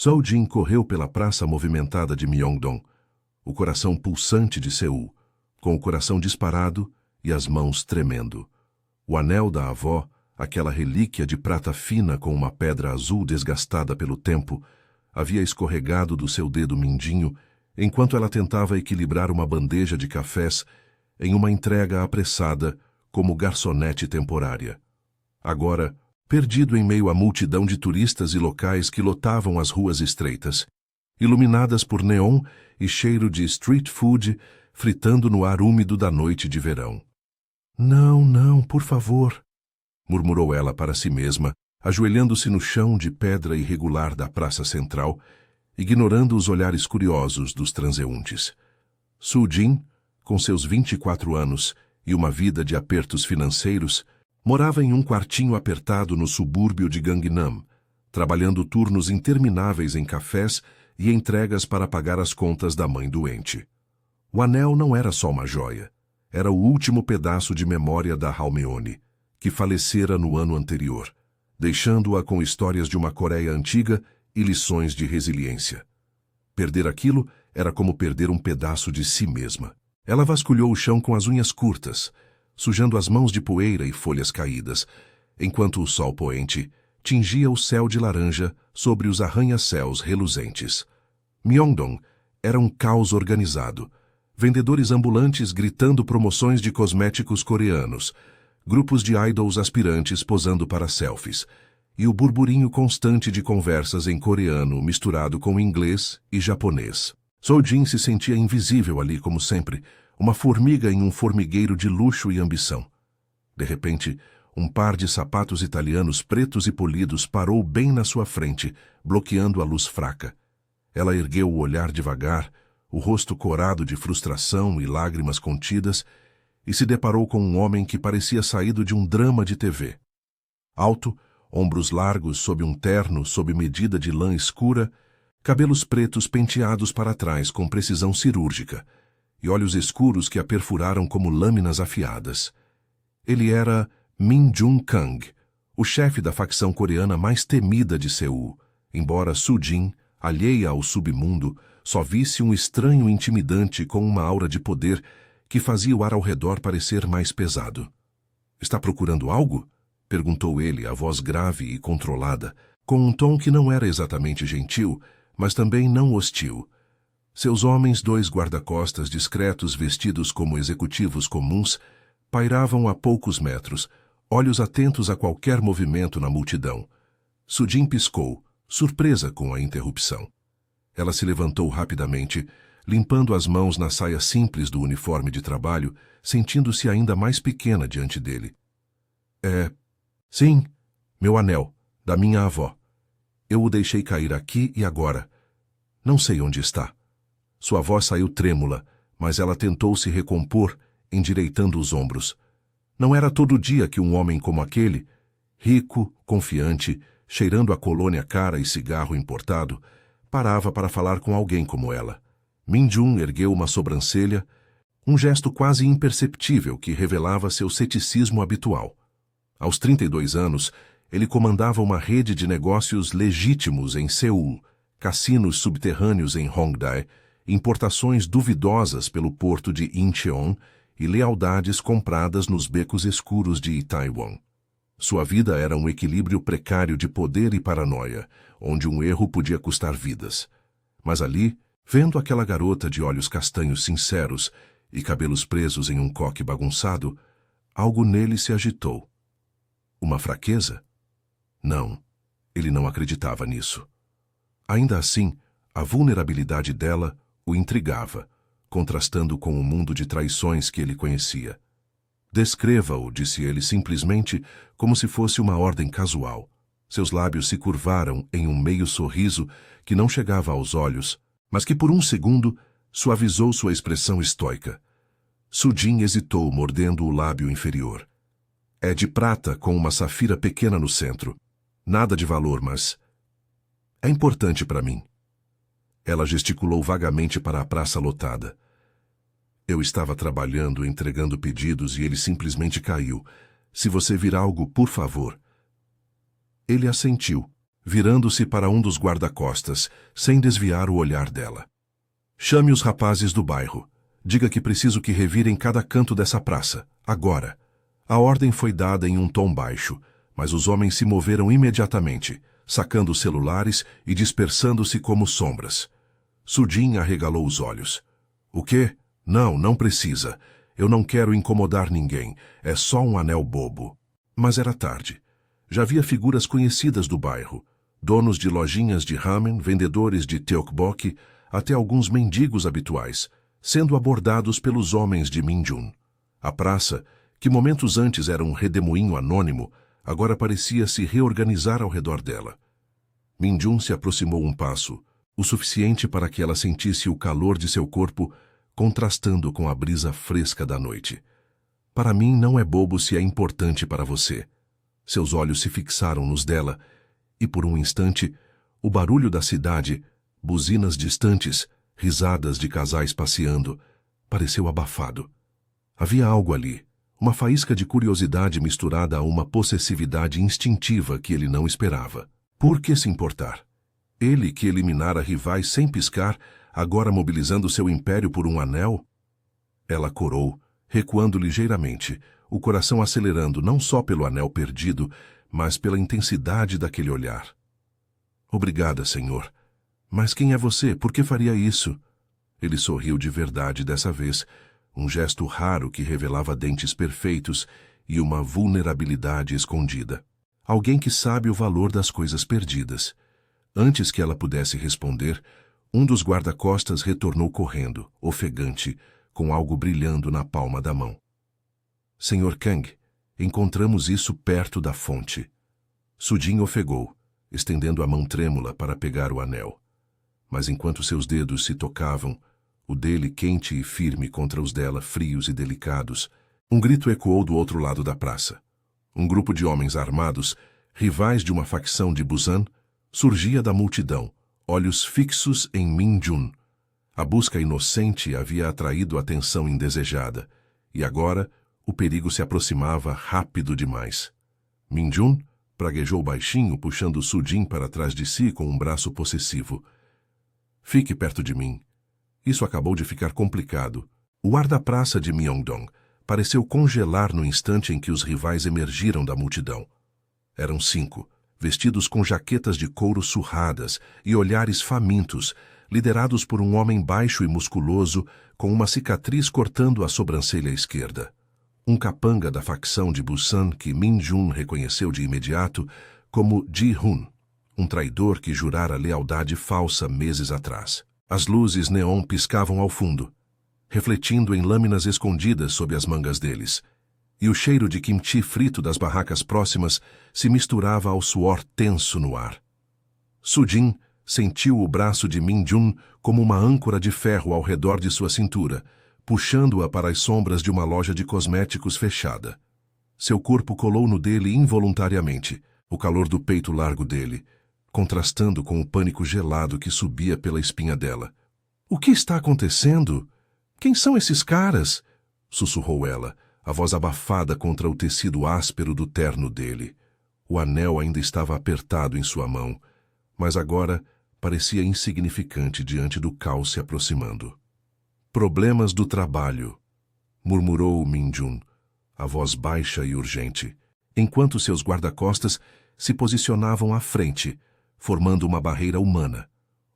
Zhou Jin correu pela praça movimentada de Myeongdong, o coração pulsante de Seul, com o coração disparado e as mãos tremendo. O anel da avó, aquela relíquia de prata fina com uma pedra azul desgastada pelo tempo, havia escorregado do seu dedo mindinho enquanto ela tentava equilibrar uma bandeja de cafés em uma entrega apressada como garçonete temporária. Agora, perdido em meio à multidão de turistas e locais que lotavam as ruas estreitas, iluminadas por neon e cheiro de street food fritando no ar úmido da noite de verão. "Não, não, por favor", murmurou ela para si mesma, ajoelhando-se no chão de pedra irregular da praça central, ignorando os olhares curiosos dos transeuntes. Zhou Jin, com seus 24 anos e uma vida de apertos financeiros, morava em um quartinho apertado no subúrbio de Gangnam, trabalhando turnos intermináveis em cafés e entregas para pagar as contas da mãe doente. O anel não era só uma joia, era o último pedaço de memória da Halmeone, que falecera no ano anterior, deixando-a com histórias de uma Coreia antiga e lições de resiliência. Perder aquilo era como perder um pedaço de si mesma. Ela vasculhou o chão com as unhas curtas, sujando as mãos de poeira e folhas caídas, enquanto o sol poente tingia o céu de laranja sobre os arranha-céus reluzentes. Myeongdong era um caos organizado. Vendedores ambulantes gritando promoções de cosméticos coreanos, grupos de idols aspirantes posando para selfies, e o burburinho constante de conversas em coreano misturado com inglês e japonês. Zhou Jin se sentia invisível ali como sempre, uma formiga em um formigueiro de luxo e ambição. De repente, um par de sapatos italianos pretos e polidos parou bem na sua frente, bloqueando a luz fraca. Ela ergueu o olhar devagar, o rosto corado de frustração e lágrimas contidas, e se deparou com um homem que parecia saído de um drama de TV. Alto, ombros largos sob um terno sob medida de lã escura, cabelos pretos penteados para trás com precisão cirúrgica, e olhos escuros que a perfuraram como lâminas afiadas. Ele era Min Jung-kang, o chefe da facção coreana mais temida de Seul, embora Zhou Jin, alheia ao submundo, só visse um estranho intimidante com uma aura de poder que fazia o ar ao redor parecer mais pesado. "Está procurando algo?" perguntou ele, a voz grave e controlada, com um tom que não era exatamente gentil, mas também não hostil. Seus homens, 2 guarda-costas discretos vestidos como executivos comuns, pairavam a poucos metros, olhos atentos a qualquer movimento na multidão. Zhou Jin piscou, surpresa com a interrupção. Ela se levantou rapidamente, limpando as mãos na saia simples do uniforme de trabalho, sentindo-se ainda mais pequena diante dele. Sim, meu anel, da minha avó. Eu o deixei cair aqui e agora. Não sei onde está." Sua voz saiu trêmula, mas ela tentou se recompor, endireitando os ombros. Não era todo dia que um homem como aquele, rico, confiante, cheirando a colônia cara e cigarro importado, parava para falar com alguém como ela. Min Jung ergueu uma sobrancelha, um gesto quase imperceptível que revelava seu ceticismo habitual. Aos 32 anos, ele comandava uma rede de negócios legítimos em Seul, cassinos subterrâneos em Hongdae, importações duvidosas pelo porto de Incheon e lealdades compradas nos becos escuros de Itaewon. Sua vida era um equilíbrio precário de poder e paranoia, onde um erro podia custar vidas. Mas ali, vendo aquela garota de olhos castanhos sinceros e cabelos presos em um coque bagunçado, algo nele se agitou. Uma fraqueza? Não, ele não acreditava nisso. Ainda assim, a vulnerabilidade dela o intrigava, contrastando com o mundo de traições que ele conhecia. "Descreva-o", disse ele simplesmente, como se fosse uma ordem casual. Seus lábios se curvaram em um meio sorriso que não chegava aos olhos, mas que por um segundo suavizou sua expressão estoica. Zhou Jin hesitou, mordendo o lábio inferior. "É de prata com uma safira pequena no centro. Nada de valor, mas é importante para mim." Ela gesticulou vagamente para a praça lotada. "Eu estava trabalhando, entregando pedidos e ele simplesmente caiu. Se você vir algo, por favor." Ele assentiu, virando-se para um dos guarda-costas, sem desviar o olhar dela. Chame os rapazes do bairro. Diga que preciso que revirem cada canto dessa praça, agora. A ordem foi dada em um tom baixo, mas os homens se moveram imediatamente, sacando os celulares e dispersando-se como sombras. Sudin arregalou os olhos. O quê? Não, não precisa. Eu não quero incomodar ninguém. É só um anel bobo. Mas era tarde. Já havia figuras conhecidas do bairro. Donos de lojinhas de ramen, vendedores de teokbokki, até alguns mendigos habituais, sendo abordados pelos homens de Minjun. A praça, que momentos antes era um redemoinho anônimo, agora parecia se reorganizar ao redor dela. Minjun se aproximou um passo, o suficiente para que ela sentisse o calor de seu corpo contrastando com a brisa fresca da noite. Para mim não é bobo se é importante para você. Seus olhos se fixaram nos dela, e por um instante, o barulho da cidade, buzinas distantes, risadas de casais passeando, pareceu abafado. Havia algo ali, uma faísca de curiosidade misturada a uma possessividade instintiva que ele não esperava. Por que se importar? Ele que eliminara rivais sem piscar, agora mobilizando seu império por um anel? Ela corou, recuando ligeiramente, o coração acelerando não só pelo anel perdido, mas pela intensidade daquele olhar. Obrigada, senhor. Mas quem é você? Por que faria isso? Ele sorriu de verdade dessa vez, um gesto raro que revelava dentes perfeitos e uma vulnerabilidade escondida. Alguém que sabe o valor das coisas perdidas. Antes que ela pudesse responder, um dos guarda-costas retornou correndo, ofegante, com algo brilhando na palma da mão. Senhor Kang, encontramos isso perto da fonte. Sudin ofegou, estendendo a mão trêmula para pegar o anel. Mas enquanto seus dedos se tocavam, o dele quente e firme contra os dela frios e delicados, um grito ecoou do outro lado da praça. Um grupo de homens armados, rivais de uma facção de Busan, surgia da multidão, olhos fixos em Minjun. A busca inocente havia atraído a atenção indesejada, e agora o perigo se aproximava rápido demais. Minjun praguejou baixinho, puxando Sudin para trás de si com um braço possessivo. Fique perto de mim. Isso acabou de ficar complicado. O ar da praça de Myeongdong pareceu congelar no instante em que os rivais emergiram da multidão. Eram 5, vestidos com jaquetas de couro surradas e olhares famintos, liderados por um homem baixo e musculoso com uma cicatriz cortando a sobrancelha esquerda. Um capanga da facção de Busan que Minjun reconheceu de imediato como Ji-hun, um traidor que jurara lealdade falsa meses atrás. As luzes neon piscavam ao fundo, refletindo em lâminas escondidas sob as mangas deles, e o cheiro de kimchi frito das barracas próximas se misturava ao suor tenso no ar. Sudin sentiu o braço de Minjun como uma âncora de ferro ao redor de sua cintura, puxando-a para as sombras de uma loja de cosméticos fechada. Seu corpo colou no dele involuntariamente, o calor do peito largo dele, contrastando com o pânico gelado que subia pela espinha dela. — O que está acontecendo? Quem são esses caras? Sussurrou ela, a voz abafada contra o tecido áspero do terno dele. O anel ainda estava apertado em sua mão, mas agora parecia insignificante diante do caos se aproximando. Problemas do trabalho, murmurou Minjun, a voz baixa e urgente, enquanto seus guarda-costas se posicionavam à frente, formando uma barreira humana.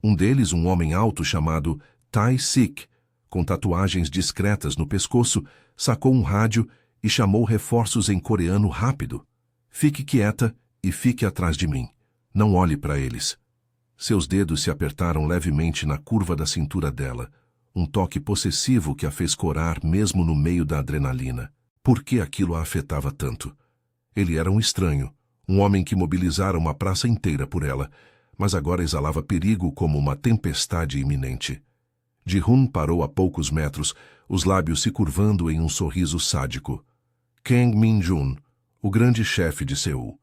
Um deles, um homem alto chamado Tai-sik, com tatuagens discretas no pescoço, sacou um rádio e chamou reforços em coreano rápido. Fique quieta e fique atrás de mim. Não olhe para eles. Seus dedos se apertaram levemente na curva da cintura dela, um toque possessivo que a fez corar mesmo no meio da adrenalina. Por que aquilo a afetava tanto? Ele era um estranho, um homem que mobilizara uma praça inteira por ela, mas agora exalava perigo como uma tempestade iminente. Ji-hun parou a poucos metros, os lábios se curvando em um sorriso sádico. Kang Minjun, o grande chefe de Seul.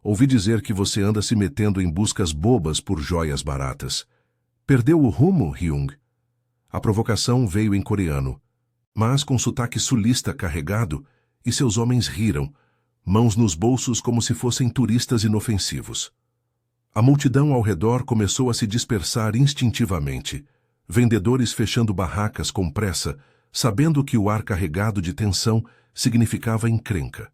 Ouvi dizer que você anda se metendo em buscas bobas por joias baratas. Perdeu o rumo, Hyung? A provocação veio em coreano, mas com sotaque sulista carregado, e seus homens riram, mãos nos bolsos como se fossem turistas inofensivos. A multidão ao redor começou a se dispersar instintivamente, vendedores fechando barracas com pressa, sabendo que o ar carregado de tensão significava encrenca.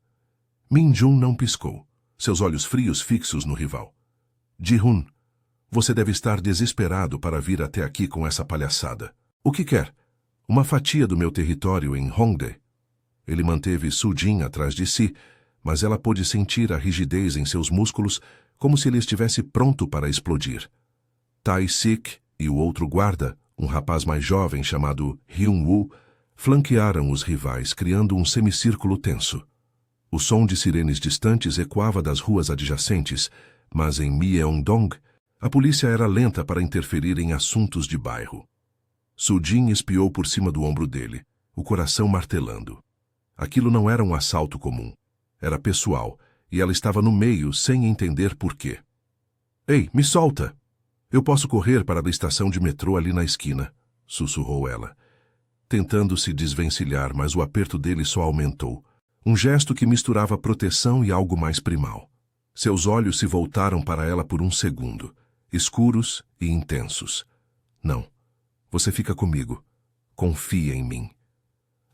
Min-jun não piscou, seus olhos frios fixos no rival. Ji-hun, você deve estar desesperado para vir até aqui com essa palhaçada. O que quer? Uma fatia do meu território em Hongdae? Ele manteve Su-jin atrás de si, mas ela pôde sentir a rigidez em seus músculos como se ele estivesse pronto para explodir. Tai-sik e o outro guarda, um rapaz mais jovem chamado Hyun-woo, flanquearam os rivais, criando um semicírculo tenso. O som de sirenes distantes ecoava das ruas adjacentes, mas em Myeongdong, a polícia era lenta para interferir em assuntos de bairro. Su-jin espiou por cima do ombro dele, o coração martelando. Aquilo não era um assalto comum. Era pessoal, e ela estava no meio sem entender por quê. Ei, me solta! Eu posso correr para a estação de metrô ali na esquina, sussurrou ela, tentando se desvencilhar, mas o aperto dele só aumentou. Um gesto que misturava proteção e algo mais primal. Seus olhos se voltaram para ela por um segundo, escuros e intensos. Não, você fica comigo. Confia em mim.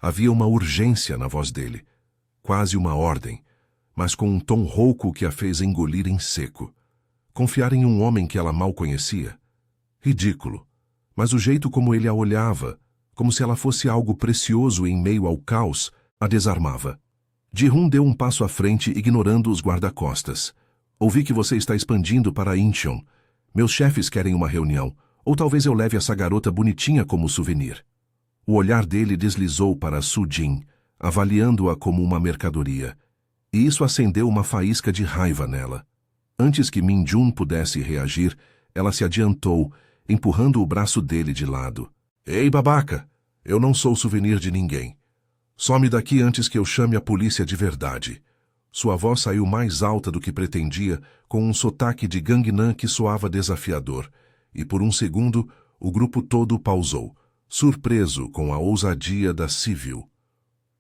Havia uma urgência na voz dele, quase uma ordem, mas com um tom rouco que a fez engolir em seco. Confiar em um homem que ela mal conhecia? Ridículo, mas o jeito como ele a olhava, como se ela fosse algo precioso em meio ao caos, a desarmava. Ji-hun deu um passo à frente, ignorando os guarda-costas. Ouvi que você está expandindo para Incheon. Meus chefes querem uma reunião, ou talvez eu leve essa garota bonitinha como souvenir. O olhar dele deslizou para Su-jin, avaliando-a como uma mercadoria, e isso acendeu uma faísca de raiva nela. Antes que Min-jun pudesse reagir, ela se adiantou, empurrando o braço dele de lado. Ei, babaca! Eu não sou souvenir de ninguém. Some daqui antes que eu chame a polícia de verdade. Sua voz saiu mais alta do que pretendia, com um sotaque de Gangnam que soava desafiador, e por um segundo o grupo todo pausou, surpreso com a ousadia da civil.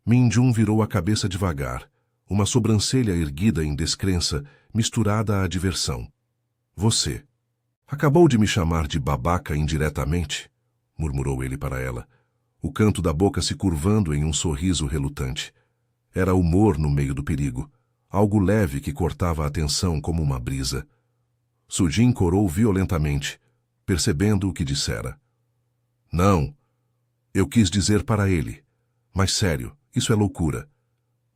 Min-jun virou a cabeça devagar, uma sobrancelha erguida em descrença, misturada à diversão. Você acabou de me chamar de babaca indiretamente? Murmurou ele para ela, o canto da boca se curvando em um sorriso relutante. Era humor no meio do perigo, algo leve que cortava a tensão como uma brisa. Su-jin corou violentamente, percebendo o que dissera. Não, eu quis dizer para ele. Mas sério, isso é loucura.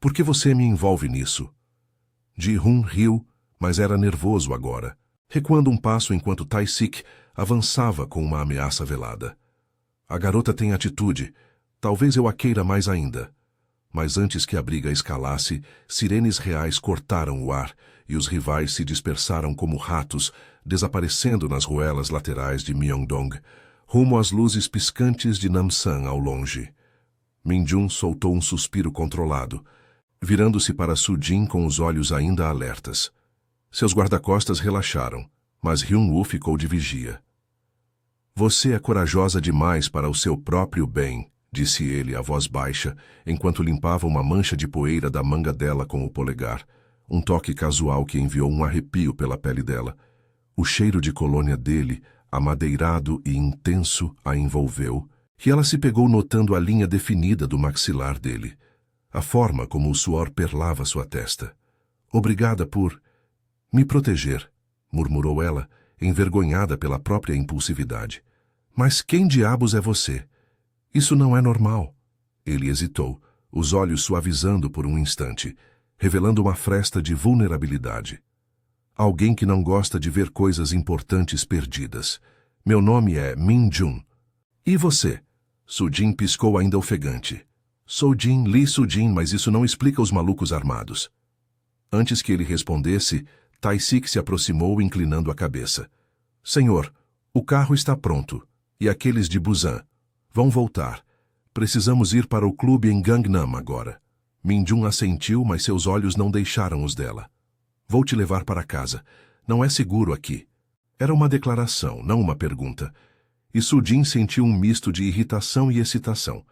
Por que você me envolve nisso? Ji-hun riu, mas era nervoso agora, recuando um passo enquanto Tai-sik avançava com uma ameaça velada. A garota tem atitude, talvez eu a queira mais ainda. Mas antes que a briga escalasse, sirenes reais cortaram o ar e os rivais se dispersaram como ratos, desaparecendo nas ruelas laterais de Myeongdong, rumo às luzes piscantes de Namsan ao longe. Min-jun soltou um suspiro controlado, virando-se para Su-jin com os olhos ainda alertas. Seus guarda-costas relaxaram, mas Hyun-woo ficou de vigia. Você é corajosa demais para o seu próprio bem, disse ele a voz baixa, enquanto limpava uma mancha de poeira da manga dela com o polegar, um toque casual que enviou um arrepio pela pele dela. O cheiro de colônia dele, amadeirado e intenso, a envolveu, e ela se pegou notando a linha definida do maxilar dele, a forma como o suor perlava sua testa. Obrigada por me proteger, murmurou ela, envergonhada pela própria impulsividade. Mas quem diabos é você? Isso não é normal. Ele hesitou, os olhos suavizando por um instante, revelando uma fresta de vulnerabilidade. Alguém que não gosta de ver coisas importantes perdidas. Meu nome é Min-jun. E você? Su-jin piscou ainda ofegante. Sou Jin Lee Su-jin, mas isso não explica os malucos armados. Antes que ele respondesse, Tai-sik se aproximou inclinando a cabeça. Senhor, o carro está pronto, e aqueles de Busan vão voltar. Precisamos ir para o clube em Gangnam agora. Min-jun assentiu, mas seus olhos não deixaram os dela. Vou te levar para casa. Não é seguro aqui. Era uma declaração, não uma pergunta. E Su-jin sentiu um misto de irritação e excitação.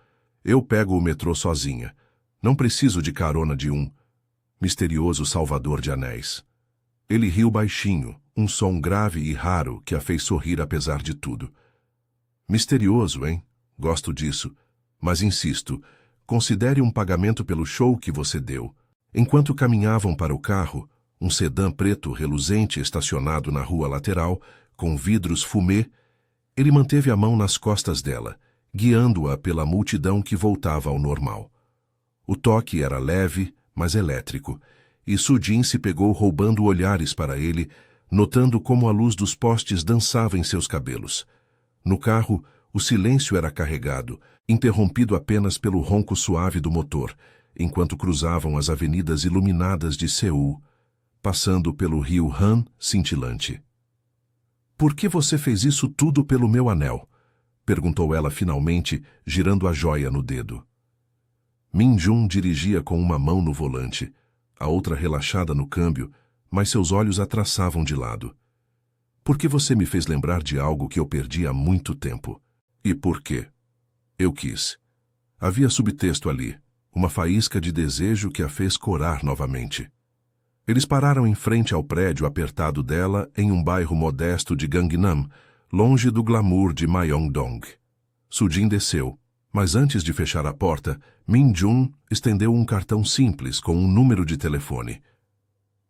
Eu pego o metrô sozinha. Não preciso de carona de um misterioso salvador de anéis. Ele riu baixinho, um som grave e raro que a fez sorrir apesar de tudo. Misterioso, hein? Gosto disso. Mas insisto, considere um pagamento pelo show que você deu. Enquanto caminhavam para o carro, um sedã preto reluzente estacionado na rua lateral, com vidros fumê, ele manteve a mão nas costas dela, guiando-a pela multidão que voltava ao normal. O toque era leve, mas elétrico, e Sujin se pegou roubando olhares para ele, notando como a luz dos postes dançava em seus cabelos. No carro, o silêncio era carregado, interrompido apenas pelo ronco suave do motor, enquanto cruzavam as avenidas iluminadas de Seul, passando pelo rio Han cintilante. "Por que você fez isso tudo pelo meu anel?" perguntou ela finalmente, girando a joia no dedo. Min-jun dirigia com uma mão no volante, a outra relaxada no câmbio, mas seus olhos a traçavam de lado. "Por que você me fez lembrar de algo que eu perdi há muito tempo?" "E por quê?" "Eu quis." Havia subtexto ali, uma faísca de desejo que a fez corar novamente. Eles pararam em frente ao prédio apertado dela em um bairro modesto de Gangnam, longe do glamour de Myeongdong. Sujin desceu, mas antes de fechar a porta, Min-jun estendeu um cartão simples com um número de telefone.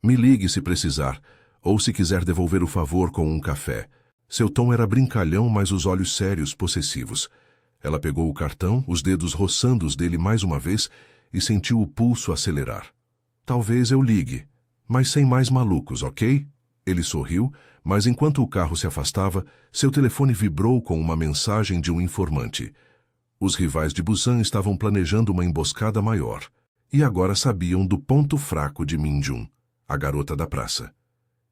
"Me ligue se precisar, ou se quiser devolver o favor com um café." Seu tom era brincalhão, mas os olhos sérios, possessivos. Ela pegou o cartão, os dedos roçando os dele mais uma vez, e sentiu o pulso acelerar. "Talvez eu ligue, mas sem mais malucos, ok?" Ele sorriu, mas enquanto o carro se afastava, seu telefone vibrou com uma mensagem de um informante. Os rivais de Busan estavam planejando uma emboscada maior, e agora sabiam do ponto fraco de Min-jun, a garota da praça.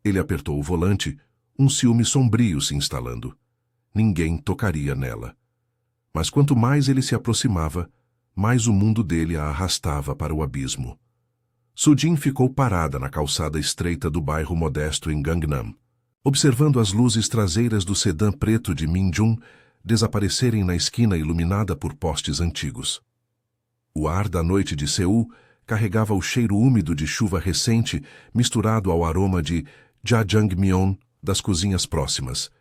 Ele apertou o volante, um ciúme sombrio se instalando. Ninguém tocaria nela. Mas quanto mais ele se aproximava, mais o mundo dele a arrastava para o abismo. Sujin ficou parada na calçada estreita do bairro modesto em Gangnam, observando as luzes traseiras do sedã preto de Min-jun desaparecerem na esquina iluminada por postes antigos. O ar da noite de Seul carregava o cheiro úmido de chuva recente misturado ao aroma de jjajangmyeon das cozinhas próximas,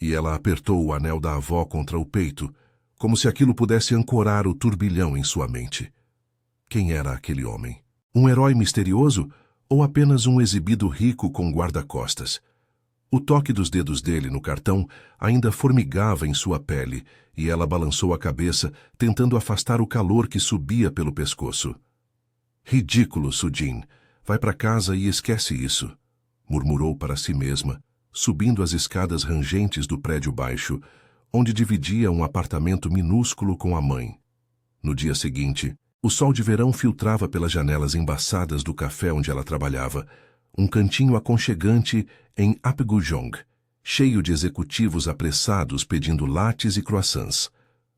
e ela apertou o anel da avó contra o peito, como se aquilo pudesse ancorar o turbilhão em sua mente. Quem era aquele homem? Um herói misterioso ou apenas um exibido rico com guarda-costas? O toque dos dedos dele no cartão ainda formigava em sua pele e ela balançou a cabeça, tentando afastar o calor que subia pelo pescoço. "Ridículo, Sujin. Vai para casa e esquece isso", murmurou para si mesma, subindo as escadas rangentes do prédio baixo, onde dividia um apartamento minúsculo com a mãe. No dia seguinte, o sol de verão filtrava pelas janelas embaçadas do café onde ela trabalhava, um cantinho aconchegante em Apgujeong, cheio de executivos apressados pedindo lattes e croissants.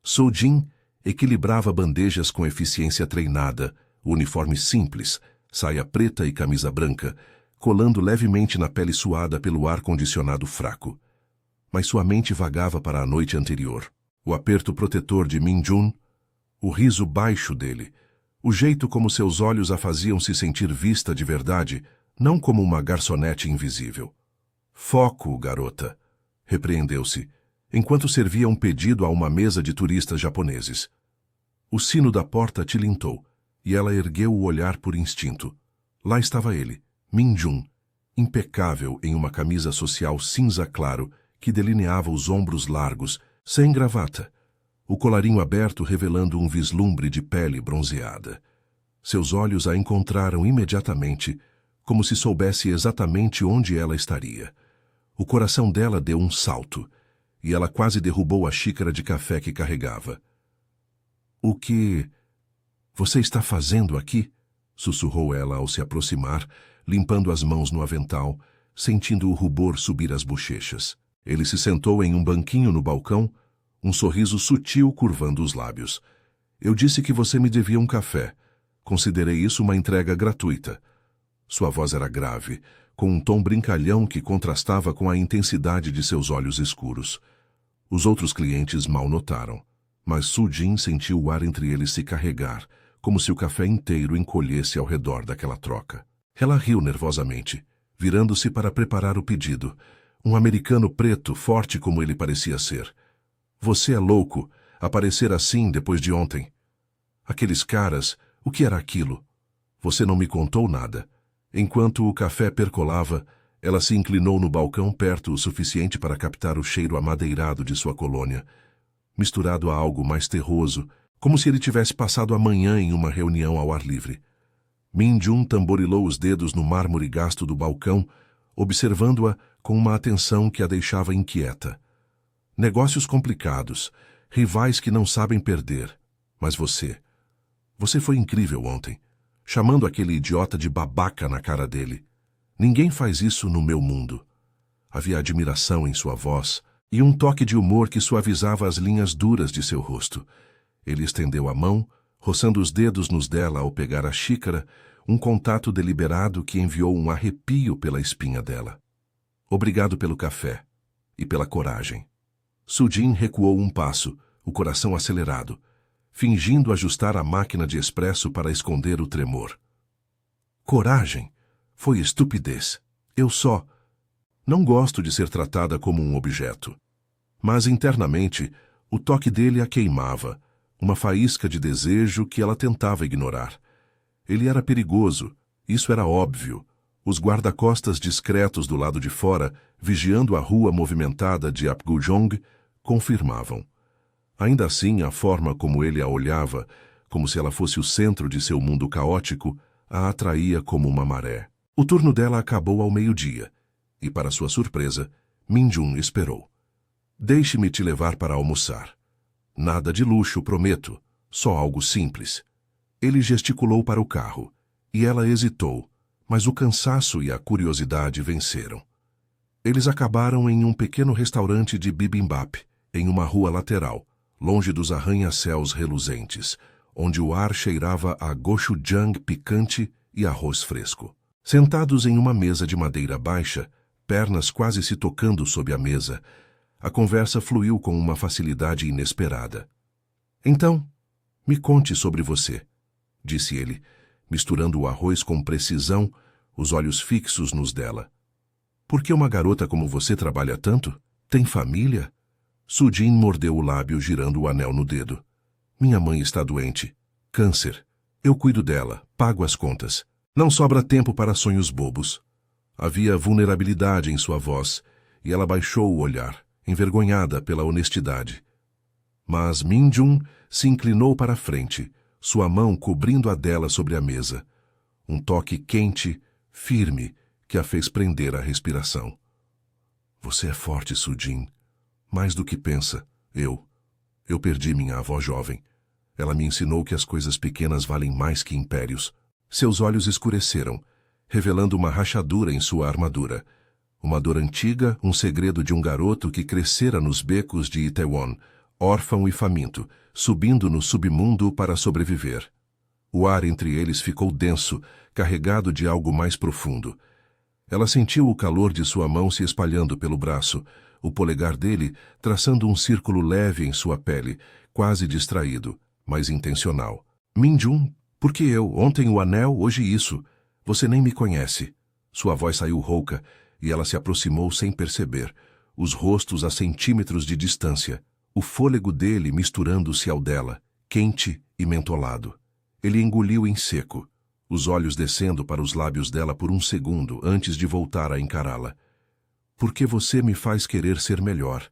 Sujin equilibrava bandejas com eficiência treinada, uniforme simples, saia preta e camisa branca, colando levemente na pele suada pelo ar-condicionado fraco. Mas sua mente vagava para a noite anterior. O aperto protetor de Min-jun, o riso baixo dele, o jeito como seus olhos a faziam se sentir vista de verdade, não como uma garçonete invisível. "Foco, garota", repreendeu-se, enquanto servia um pedido a uma mesa de turistas japoneses. O sino da porta tilintou, e ela ergueu o olhar por instinto. Lá estava ele, Min-jun, impecável em uma camisa social cinza claro que delineava os ombros largos, sem gravata, o colarinho aberto revelando um vislumbre de pele bronzeada. Seus olhos a encontraram imediatamente, como se soubesse exatamente onde ela estaria. O coração dela deu um salto, e ela quase derrubou a xícara de café que carregava. "O que você está fazendo aqui?" sussurrou ela ao se aproximar, limpando as mãos no avental, sentindo o rubor subir as bochechas. Ele se sentou em um banquinho no balcão, um sorriso sutil curvando os lábios. "Eu disse que você me devia um café. Considerei isso uma entrega gratuita." Sua voz era grave, com um tom brincalhão que contrastava com a intensidade de seus olhos escuros. Os outros clientes mal notaram, mas Sujin sentiu o ar entre eles se carregar, como se o café inteiro encolhesse ao redor daquela troca. Ela riu nervosamente, virando-se para preparar o pedido. Um americano preto, forte como ele parecia ser. Você é louco, aparecer assim depois de ontem. Aqueles caras, o que era aquilo? Você não me contou nada. Enquanto o café percolava, ela se inclinou no balcão perto o suficiente para captar o cheiro amadeirado de sua colônia, misturado a algo mais terroso, como se ele tivesse passado a manhã em uma reunião ao ar livre. Min-jun tamborilou os dedos no mármore gasto do balcão, observando-a com uma atenção que a deixava inquieta. Negócios complicados, rivais que não sabem perder. Mas você foi incrível ontem, chamando aquele idiota de babaca na cara dele. Ninguém faz isso no meu mundo. Havia admiração em sua voz e um toque de humor que suavizava as linhas duras de seu rosto. Ele estendeu a mão, roçando os dedos nos dela ao pegar a xícara, um contato deliberado que enviou um arrepio pela espinha dela. Obrigado pelo café e pela coragem. Sujin recuou um passo, o coração acelerado, fingindo ajustar a máquina de expresso para esconder o tremor. Coragem? Foi estupidez. Eu só... Não gosto de ser tratada como um objeto. Mas internamente, o toque dele a queimava, uma faísca de desejo que ela tentava ignorar. Ele era perigoso, isso era óbvio. Os guarda-costas discretos do lado de fora, vigiando a rua movimentada de Apgujeong, confirmavam. Ainda assim, a forma como ele a olhava, como se ela fosse o centro de seu mundo caótico, a atraía como uma maré. O turno dela acabou ao meio-dia, e, para sua surpresa, Min-jun esperou. Deixe-me te levar para almoçar. Nada de luxo, prometo, só algo simples. Ele gesticulou para o carro, e ela hesitou, mas o cansaço e a curiosidade venceram. Eles acabaram em um pequeno restaurante de bibimbap, em uma rua lateral, longe dos arranha-céus reluzentes, onde o ar cheirava a gochujang picante e arroz fresco. Sentados em uma mesa de madeira baixa, pernas quase se tocando sob a mesa, a conversa fluiu com uma facilidade inesperada. Então, me conte sobre você, disse ele, misturando o arroz com precisão, os olhos fixos nos dela. Por que uma garota como você trabalha tanto? Tem família? Sujin mordeu o lábio, girando o anel no dedo. Minha mãe está doente. Câncer. Eu cuido dela, pago as contas. Não sobra tempo para sonhos bobos. Havia vulnerabilidade em sua voz, e ela baixou o olhar, envergonhada pela honestidade. Mas Min-jun se inclinou para a frente, sua mão cobrindo a dela sobre a mesa. Um toque quente, firme, que a fez prender a respiração. Você é forte, Sujin. Mais do que pensa. Eu perdi minha avó jovem. Ela me ensinou que as coisas pequenas valem mais que impérios. Seus olhos escureceram, revelando uma rachadura em sua armadura. Uma dor antiga, um segredo de um garoto que crescera nos becos de Itaewon, órfão e faminto, subindo no submundo para sobreviver. O ar entre eles ficou denso, carregado de algo mais profundo. Ela sentiu o calor de sua mão se espalhando pelo braço, o polegar dele traçando um círculo leve em sua pele, quase distraído, mas intencional. Min-jun, por que eu? Ontem o anel, hoje isso. Você nem me conhece. Sua voz saiu rouca, e ela se aproximou sem perceber, os rostos a centímetros de distância, o fôlego dele misturando-se ao dela, quente e mentolado. Ele engoliu em seco, os olhos descendo para os lábios dela por um segundo antes de voltar a encará-la. Porque você me faz querer ser melhor.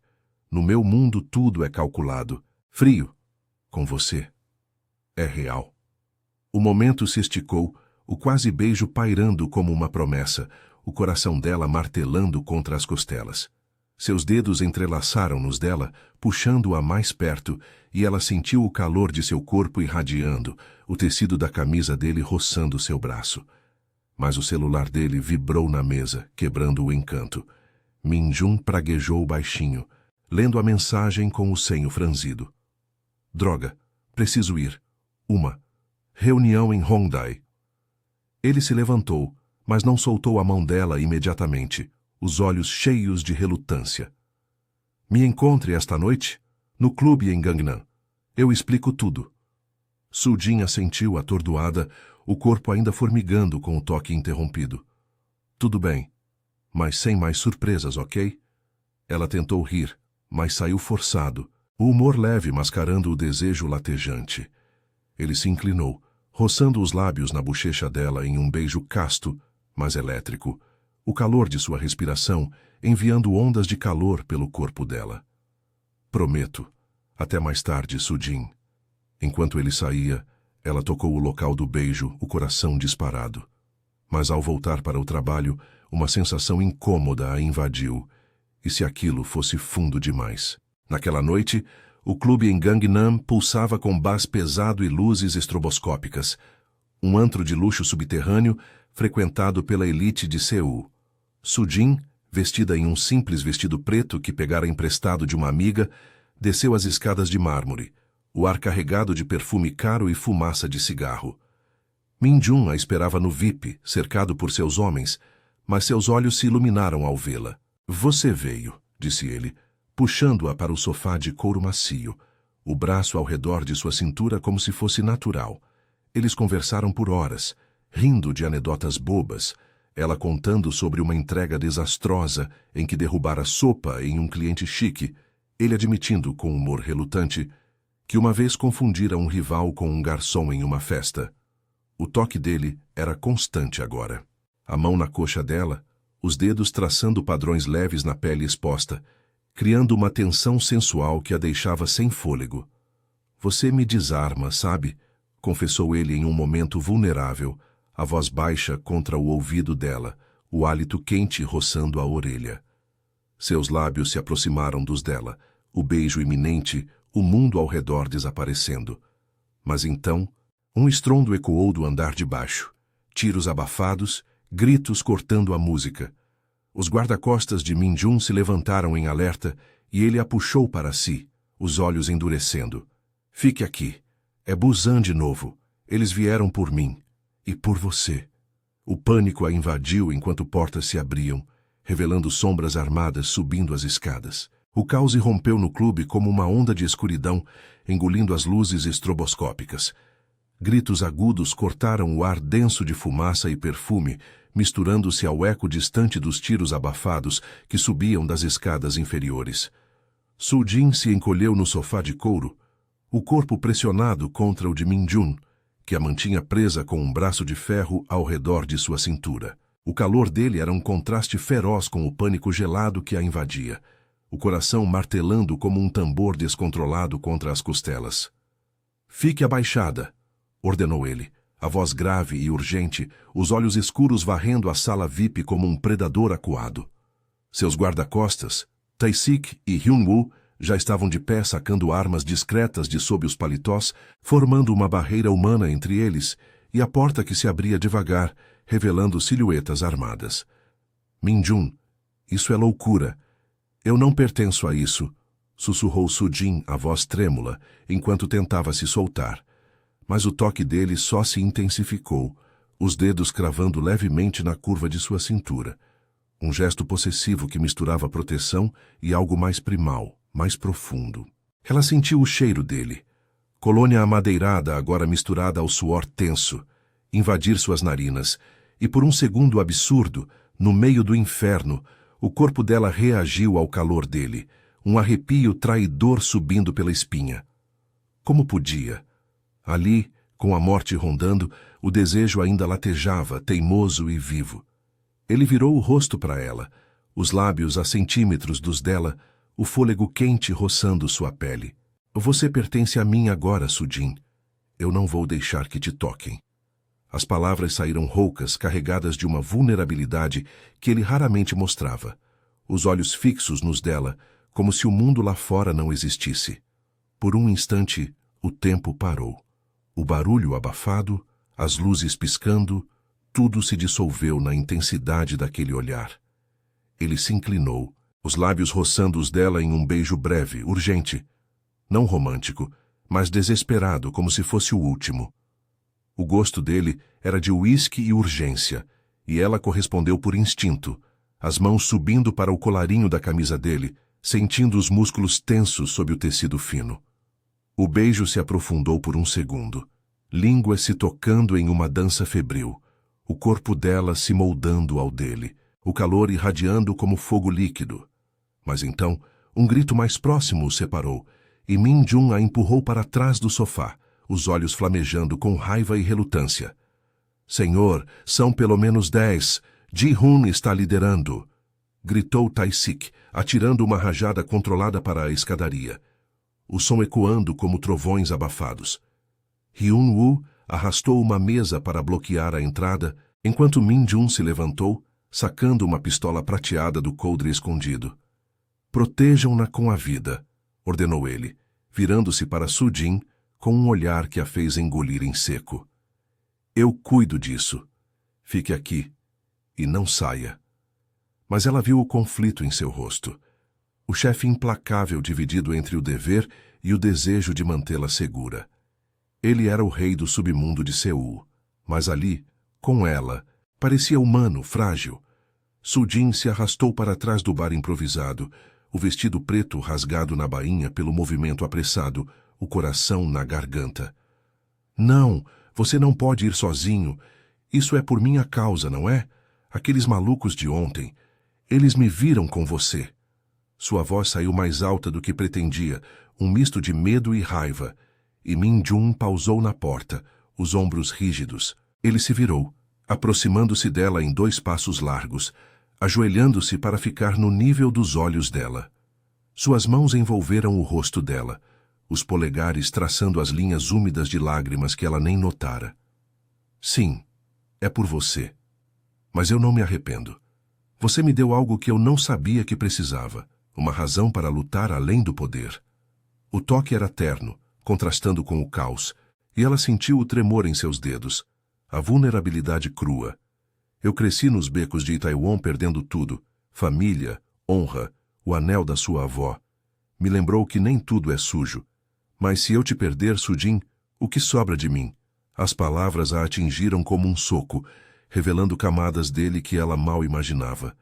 No meu mundo tudo é calculado. Frio. Com você. É real. O momento se esticou, o quase beijo pairando como uma promessa, o coração dela martelando contra as costelas. Seus dedos entrelaçaram nos dela, puxando-a mais perto, e ela sentiu o calor de seu corpo irradiando, o tecido da camisa dele roçando seu braço. Mas o celular dele vibrou na mesa, quebrando o encanto. Min-jun praguejou baixinho, lendo a mensagem com o senho franzido. Droga, preciso ir. Reunião em Hongdae. Ele se levantou, mas não soltou a mão dela imediatamente, os olhos cheios de relutância. Me encontre esta noite, no clube em Gangnam. Eu explico tudo. Sujin assentiu atordoada, o corpo ainda formigando com o toque interrompido. Tudo bem, mas sem mais surpresas, ok? Ela tentou rir, mas saiu forçado, o humor leve mascarando o desejo latejante. Ele se inclinou, roçando os lábios na bochecha dela em um beijo casto, mas elétrico, o calor de sua respiração enviando ondas de calor pelo corpo dela. Prometo. Até mais tarde, Sujin. Enquanto ele saía, ela tocou o local do beijo, o coração disparado. Mas ao voltar para o trabalho, uma sensação incômoda a invadiu. E se aquilo fosse fundo demais? Naquela noite, o clube em Gangnam pulsava com bass pesado e luzes estroboscópicas. Um antro de luxo subterrâneo frequentado pela elite de Seul. Sujin, vestida em um simples vestido preto que pegara emprestado de uma amiga, desceu as escadas de mármore, o ar carregado de perfume caro e fumaça de cigarro. Min-jun a esperava no VIP, cercado por seus homens, mas seus olhos se iluminaram ao vê-la. "Você veio", disse ele, puxando-a para o sofá de couro macio, o braço ao redor de sua cintura como se fosse natural. Eles conversaram por horas, rindo de anedotas bobas, ela contando sobre uma entrega desastrosa em que derrubara sopa em um cliente chique, ele admitindo com humor relutante que uma vez confundira um rival com um garçom em uma festa. O toque dele era constante agora. A mão na coxa dela, os dedos traçando padrões leves na pele exposta, criando uma tensão sensual que a deixava sem fôlego. "Você me desarma, sabe?", confessou ele em um momento vulnerável, a voz baixa contra o ouvido dela, o hálito quente roçando a orelha. Seus lábios se aproximaram dos dela, o beijo iminente, o mundo ao redor desaparecendo. Mas então, um estrondo ecoou do andar de baixo. Tiros abafados, gritos cortando a música. Os guarda-costas de Min-jun se levantaram em alerta e ele a puxou para si, os olhos endurecendo. "Fique aqui. É Busan de novo. Eles vieram por mim. E por você." O pânico a invadiu enquanto portas se abriam, revelando sombras armadas subindo as escadas. O caos irrompeu no clube como uma onda de escuridão, engolindo as luzes estroboscópicas. Gritos agudos cortaram o ar denso de fumaça e perfume, misturando-se ao eco distante dos tiros abafados que subiam das escadas inferiores. Sujin se encolheu no sofá de couro, o corpo pressionado contra o de Min-jun, que a mantinha presa com um braço de ferro ao redor de sua cintura. O calor dele era um contraste feroz com o pânico gelado que a invadia, o coração martelando como um tambor descontrolado contra as costelas. "Fique abaixada", ordenou ele, a voz grave e urgente, os olhos escuros varrendo a sala VIP como um predador acuado. Seus guarda-costas, Tae-sik e Hyun-woo, já estavam de pé sacando armas discretas de sob os paletós, formando uma barreira humana entre eles e a porta que se abria devagar, revelando silhuetas armadas. "Min-jun, isso é loucura. Eu não pertenço a isso", sussurrou Sujin, a voz trêmula, enquanto tentava se soltar. Mas o toque dele só se intensificou, os dedos cravando levemente na curva de sua cintura. Um gesto possessivo que misturava proteção e algo mais primal, mais profundo. Ela sentiu o cheiro dele. Colônia amadeirada agora misturada ao suor tenso, invadir suas narinas, e por um segundo absurdo, no meio do inferno, o corpo dela reagiu ao calor dele, um arrepio traidor subindo pela espinha. Como podia? Ali, com a morte rondando, o desejo ainda latejava, teimoso e vivo. Ele virou o rosto para ela, os lábios a centímetros dos dela, o fôlego quente roçando sua pele. "Você pertence a mim agora, Sujin. Eu não vou deixar que te toquem." As palavras saíram roucas, carregadas de uma vulnerabilidade que ele raramente mostrava, os olhos fixos nos dela, como se o mundo lá fora não existisse. Por um instante, o tempo parou. O barulho abafado, as luzes piscando, tudo se dissolveu na intensidade daquele olhar. Ele se inclinou, os lábios roçando os dela em um beijo breve, urgente. Não romântico, mas desesperado, como se fosse o último. O gosto dele era de uísque e urgência, e ela correspondeu por instinto, as mãos subindo para o colarinho da camisa dele, sentindo os músculos tensos sob o tecido fino. O beijo se aprofundou por um segundo, línguas se tocando em uma dança febril, o corpo dela se moldando ao dele, o calor irradiando como fogo líquido. Mas então, um grito mais próximo os separou, e Min Jun a empurrou para trás do sofá, os olhos flamejando com raiva e relutância. Senhor, são pelo menos 10. Ji-hun está liderando, gritou Tae-sik, atirando uma rajada controlada para a escadaria, o som ecoando como trovões abafados. Hyun-woo arrastou uma mesa para bloquear a entrada, enquanto Min Jun se levantou, sacando uma pistola prateada do coldre escondido. Protejam-na com a vida, ordenou ele, virando-se para Soo-jin com um olhar que a fez engolir em seco. Eu cuido disso. Fique aqui e não saia. Mas ela viu o conflito em seu rosto. O chefe implacável dividido entre o dever e o desejo de mantê-la segura. Ele era o rei do submundo de Seul, mas ali, com ela, parecia humano, frágil. Soo-jin se arrastou para trás do bar improvisado, o vestido preto rasgado na bainha pelo movimento apressado, o coração na garganta. Não, você não pode ir sozinho. Isso é por minha causa, não é? Aqueles malucos de ontem. Eles me viram com você. Sua voz saiu mais alta do que pretendia, um misto de medo e raiva. E Min Jun pausou na porta, os ombros rígidos. Ele se virou, aproximando-se dela em 2 passos largos, ajoelhando-se para ficar no nível dos olhos dela. Suas mãos envolveram o rosto dela, os polegares traçando as linhas úmidas de lágrimas que ela nem notara. Sim, é por você. Mas eu não me arrependo. Você me deu algo que eu não sabia que precisava, uma razão para lutar além do poder. O toque era terno, contrastando com o caos, e ela sentiu o tremor em seus dedos, a vulnerabilidade crua. Eu cresci nos becos de Itaewon perdendo tudo, família, honra, o anel da sua avó. Me lembrou que nem tudo é sujo. Mas se eu te perder, Soo-jin, o que sobra de mim? As palavras a atingiram como um soco, revelando camadas dele que ela mal imaginava.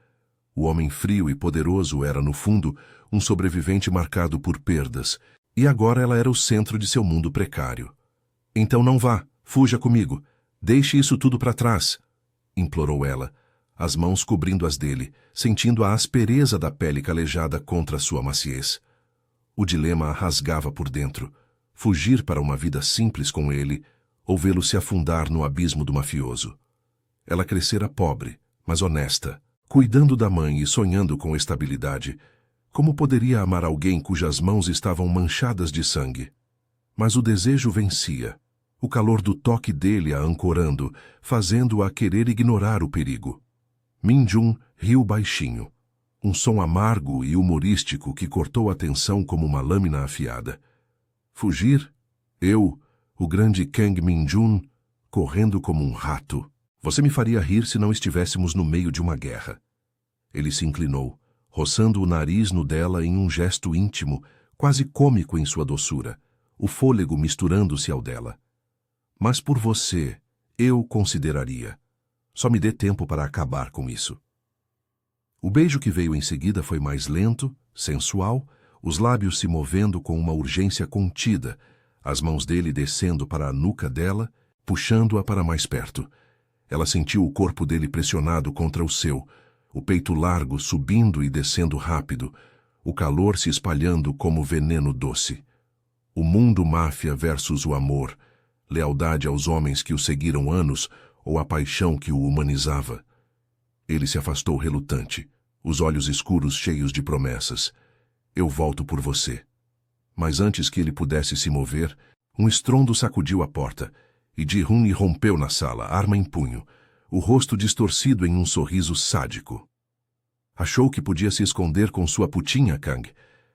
O homem frio e poderoso era, no fundo, um sobrevivente marcado por perdas, e agora ela era o centro de seu mundo precário. Então não vá, fuja comigo, deixe isso tudo para trás, implorou ela, as mãos cobrindo as dele, sentindo a aspereza da pele calejada contra sua maciez. O dilema a rasgava por dentro, fugir para uma vida simples com ele, ou vê-lo se afundar no abismo do mafioso. Ela crescera pobre, mas honesta, cuidando da mãe e sonhando com estabilidade. Como poderia amar alguém cujas mãos estavam manchadas de sangue? Mas o desejo vencia, o calor do toque dele a ancorando, fazendo-a querer ignorar o perigo. Min Jun riu baixinho, um som amargo e humorístico que cortou a tensão como uma lâmina afiada. Fugir? Eu, o grande Kang Min Jun, correndo como um rato. Você me faria rir se não estivéssemos no meio de uma guerra. Ele se inclinou, roçando o nariz no dela em um gesto íntimo, quase cômico em sua doçura, o fôlego misturando-se ao dela. Mas por você, eu consideraria. Só me dê tempo para acabar com isso. O beijo que veio em seguida foi mais lento, sensual, os lábios se movendo com uma urgência contida, as mãos dele descendo para a nuca dela, puxando-a para mais perto. Ela sentiu o corpo dele pressionado contra o seu, o peito largo subindo e descendo rápido, o calor se espalhando como veneno doce. O mundo máfia versus o amor, lealdade aos homens que o seguiram anos ou a paixão que o humanizava. Ele se afastou relutante, os olhos escuros cheios de promessas. Eu volto por você. Mas antes que ele pudesse se mover, um estrondo sacudiu a porta, e Ji-hun irrompeu na sala, arma em punho, o rosto distorcido em um sorriso sádico. Achou que podia se esconder com sua putinha, Kang.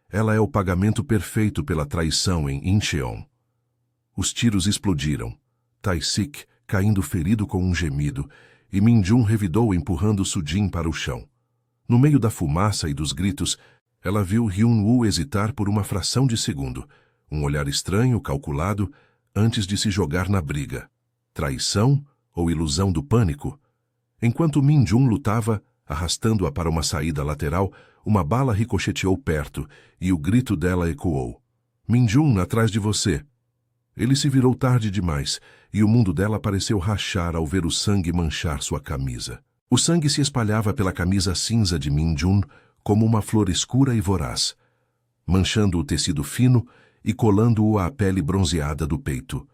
Ela é o pagamento perfeito pela traição em Incheon. Os tiros explodiram. Tae-sik, caindo ferido com um gemido, e Min Jun revidou empurrando Soo-jin para o chão. No meio da fumaça e dos gritos, ela viu Hyun-woo hesitar por uma fração de segundo, um olhar estranho, calculado, antes de se jogar na briga. Traição ou ilusão do pânico? Enquanto Min Jun lutava, arrastando-a para uma saída lateral, uma bala ricocheteou perto e o grito dela ecoou. Min Jun, atrás de você! Ele se virou tarde demais, e o mundo dela pareceu rachar ao ver o sangue manchar sua camisa. O sangue se espalhava pela camisa cinza de Min-jun como uma flor escura e voraz, manchando o tecido fino e colando-o à pele bronzeada do peito.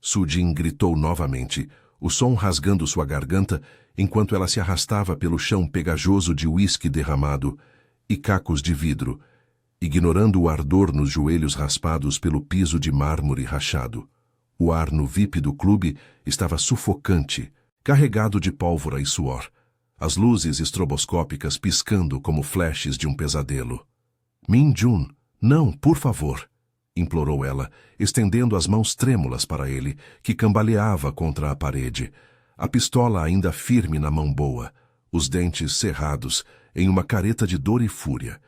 Sujin gritou novamente, o som rasgando sua garganta enquanto ela se arrastava pelo chão pegajoso de uísque derramado e cacos de vidro, ignorando o ardor nos joelhos raspados pelo piso de mármore rachado. O ar no VIP do clube estava sufocante, carregado de pólvora e suor, as luzes estroboscópicas piscando como flashes de um pesadelo. Min-jun, não, por favor, implorou ela, estendendo as mãos trêmulas para ele, que cambaleava contra a parede, a pistola ainda firme na mão boa, os dentes cerrados, em uma careta de dor e fúria.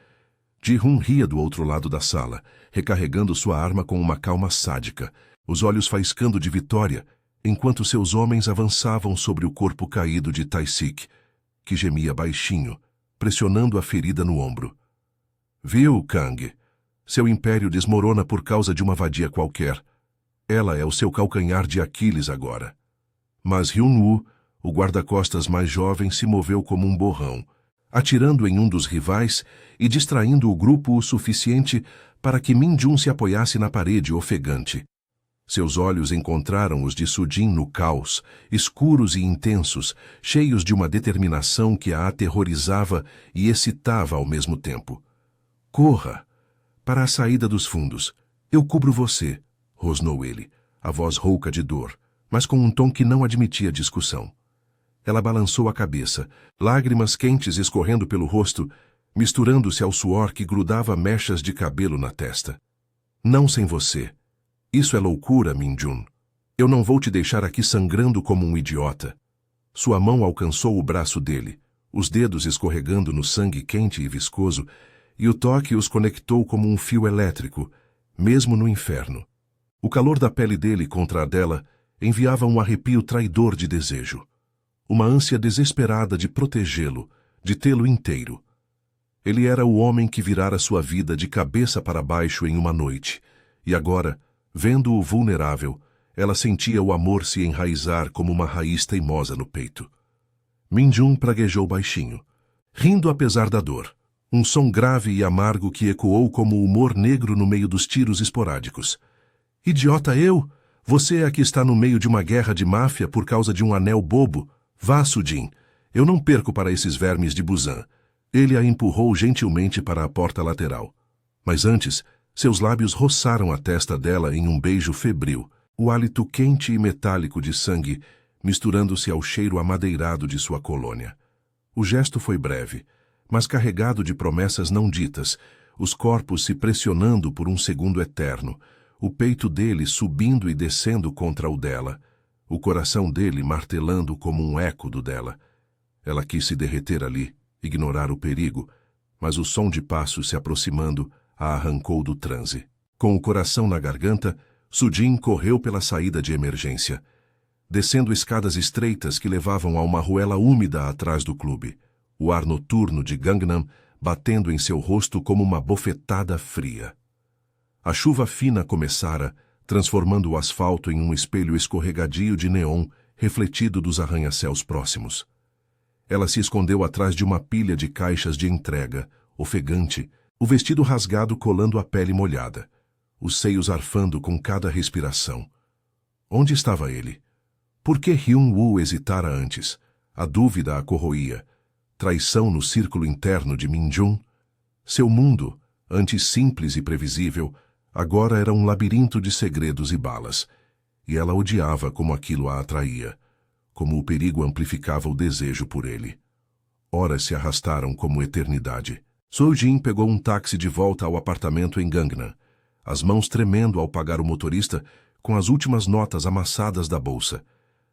Ji-hun ria do outro lado da sala, recarregando sua arma com uma calma sádica, os olhos faiscando de vitória, enquanto seus homens avançavam sobre o corpo caído de Tae-sik, que gemia baixinho, pressionando a ferida no ombro. Viu, Kang? Seu império desmorona por causa de uma vadia qualquer. Ela é o seu calcanhar de Aquiles agora. Mas Hyun-woo, o guarda-costas mais jovem, se moveu como um borrão, atirando em um dos rivais e distraindo o grupo o suficiente para que Min-jun se apoiasse na parede ofegante. Seus olhos encontraram os de Sujin no caos, escuros e intensos, cheios de uma determinação que a aterrorizava e excitava ao mesmo tempo. Corra! Para a saída dos fundos. Eu cubro você, rosnou ele, a voz rouca de dor, mas com um tom que não admitia discussão. Ela balançou a cabeça, lágrimas quentes escorrendo pelo rosto, misturando-se ao suor que grudava mechas de cabelo na testa. Não sem você. Isso é loucura, Min-jun. Eu não vou te deixar aqui sangrando como um idiota. Sua mão alcançou o braço dele, os dedos escorregando no sangue quente e viscoso, e o toque os conectou como um fio elétrico, mesmo no inferno. O calor da pele dele contra a dela enviava um arrepio traidor de desejo. Uma ânsia desesperada de protegê-lo, de tê-lo inteiro. Ele era o homem que virara sua vida de cabeça para baixo em uma noite, e agora, vendo-o vulnerável, ela sentia o amor se enraizar como uma raiz teimosa no peito. Min-jun praguejou baixinho, rindo apesar da dor. Um som grave e amargo que ecoou como humor negro no meio dos tiros esporádicos. Idiota eu! Você é que está no meio de uma guerra de máfia por causa de um anel bobo. Vá, Sujin. Eu não perco para esses vermes de Busan. Ele a empurrou gentilmente para a porta lateral. Mas antes, seus lábios roçaram a testa dela em um beijo febril, o hálito quente e metálico de sangue misturando-se ao cheiro amadeirado de sua colônia. O gesto foi breve, mas carregado de promessas não ditas, os corpos se pressionando por um segundo eterno, o peito dele subindo e descendo contra o dela, o coração dele martelando como um eco do dela. Ela quis se derreter ali, ignorar o perigo, mas o som de passos se aproximando a arrancou do transe. Com o coração na garganta, Sujin correu pela saída de emergência, descendo escadas estreitas que levavam a uma ruela úmida atrás do clube, o ar noturno de Gangnam batendo em seu rosto como uma bofetada fria. A chuva fina começara, transformando o asfalto em um espelho escorregadio de neon refletido dos arranha-céus próximos. Ela se escondeu atrás de uma pilha de caixas de entrega, ofegante, o vestido rasgado colando a pele molhada, os seios arfando com cada respiração. Onde estava ele? Por que Hyun-woo hesitara antes? A dúvida a corroía. Traição no círculo interno de Min-jun? Seu mundo, antes simples e previsível, agora era um labirinto de segredos e balas, e ela odiava como aquilo a atraía, como o perigo amplificava o desejo por ele. Horas se arrastaram como eternidade. Soo-jin pegou um táxi de volta ao apartamento em Gangnam, as mãos tremendo ao pagar o motorista com as últimas notas amassadas da bolsa.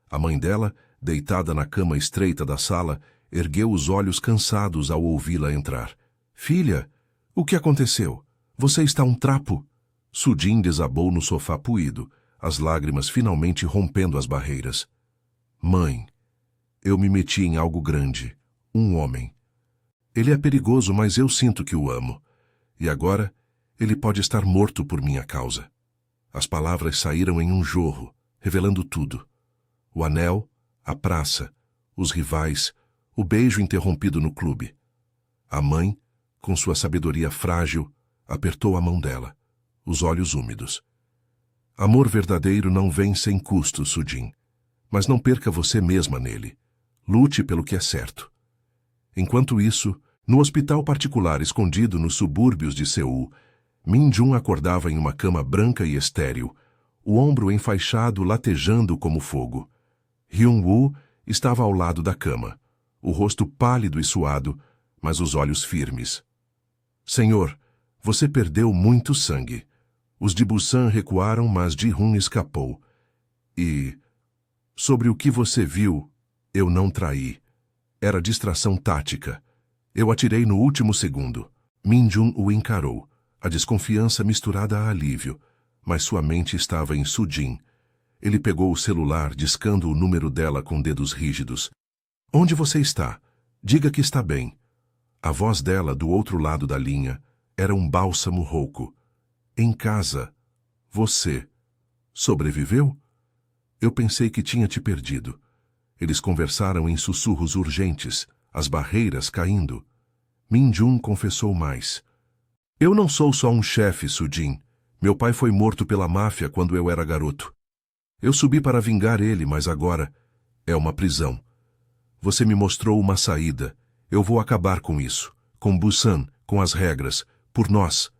A mãe dela, deitada na cama estreita da sala, ergueu os olhos cansados ao ouvi-la entrar. Filha, o que aconteceu? Você está um trapo? Sujin desabou no sofá puído, as lágrimas finalmente rompendo as barreiras. Mãe, eu me meti em algo grande, um homem. Ele é perigoso, mas eu sinto que o amo. E agora, ele pode estar morto por minha causa. As palavras saíram em um jorro, revelando tudo. O anel, a praça, os rivais, O beijo interrompido no clube. A mãe, com sua sabedoria frágil, apertou a mão dela, os olhos úmidos. Amor verdadeiro não vem sem custo, Sujin. Mas não perca você mesma nele. Lute pelo que é certo. Enquanto isso, no hospital particular escondido nos subúrbios de Seul, Min-jun acordava em uma cama branca e estéril, o ombro enfaixado latejando como fogo. Hyun-woo estava ao lado da cama, o rosto pálido e suado, mas os olhos firmes. Senhor, você perdeu muito sangue. Os de Busan recuaram, mas Ji-hun escapou. E, sobre o que você viu, eu não traí. Era distração tática. Eu atirei no último segundo. Min-jun o encarou, a desconfiança misturada a alívio, mas sua mente estava em Sujin. Ele pegou o celular, discando o número dela com dedos rígidos. Onde você está? Diga que está bem. A voz dela, do outro lado da linha, era um bálsamo rouco. Em casa. Você. Sobreviveu? Eu pensei que tinha te perdido. Eles conversaram em sussurros urgentes, as barreiras caindo. Min-jun confessou mais. Eu não sou só um chefe, Sujin. Meu pai foi morto pela máfia quando eu era garoto. Eu subi para vingar ele, mas agora é uma prisão. Você me mostrou uma saída. Eu vou acabar com isso. Com Busan, com as regras. Por nós.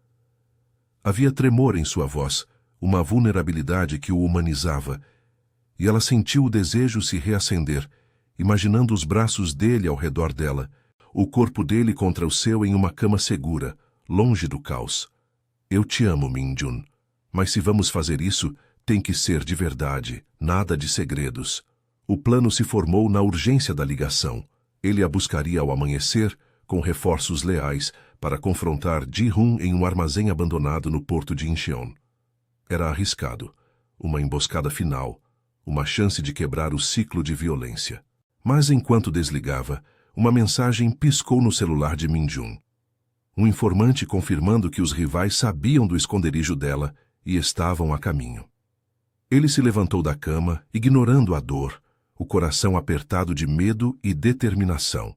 Havia tremor em sua voz, uma vulnerabilidade que o humanizava, e ela sentiu o desejo se reacender, imaginando os braços dele ao redor dela, o corpo dele contra o seu em uma cama segura, longe do caos. Eu te amo, Min-jun, mas se vamos fazer isso, tem que ser de verdade, nada de segredos. O plano se formou na urgência da ligação. Ele a buscaria ao amanhecer, com reforços leais, para confrontar Ji-hun em um armazém abandonado no porto de Incheon. Era arriscado, uma emboscada final, uma chance de quebrar o ciclo de violência. Mas enquanto desligava, uma mensagem piscou no celular de Min-jun. Um informante confirmando que os rivais sabiam do esconderijo dela e estavam a caminho. Ele se levantou da cama, ignorando a dor, o coração apertado de medo e determinação.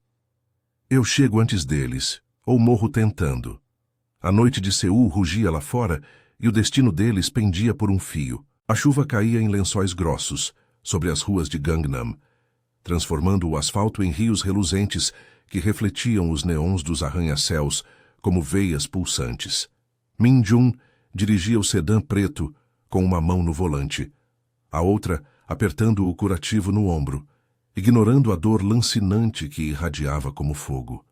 Eu chego antes deles, ou morro tentando. A noite de Seul rugia lá fora e o destino deles pendia por um fio. A chuva caía em lençóis grossos, sobre as ruas de Gangnam, transformando o asfalto em rios reluzentes que refletiam os neons dos arranha-céus como veias pulsantes. Min-jun dirigia o sedã preto, com uma mão no volante, a outra apertando o curativo no ombro, ignorando a dor lancinante que irradiava como fogo.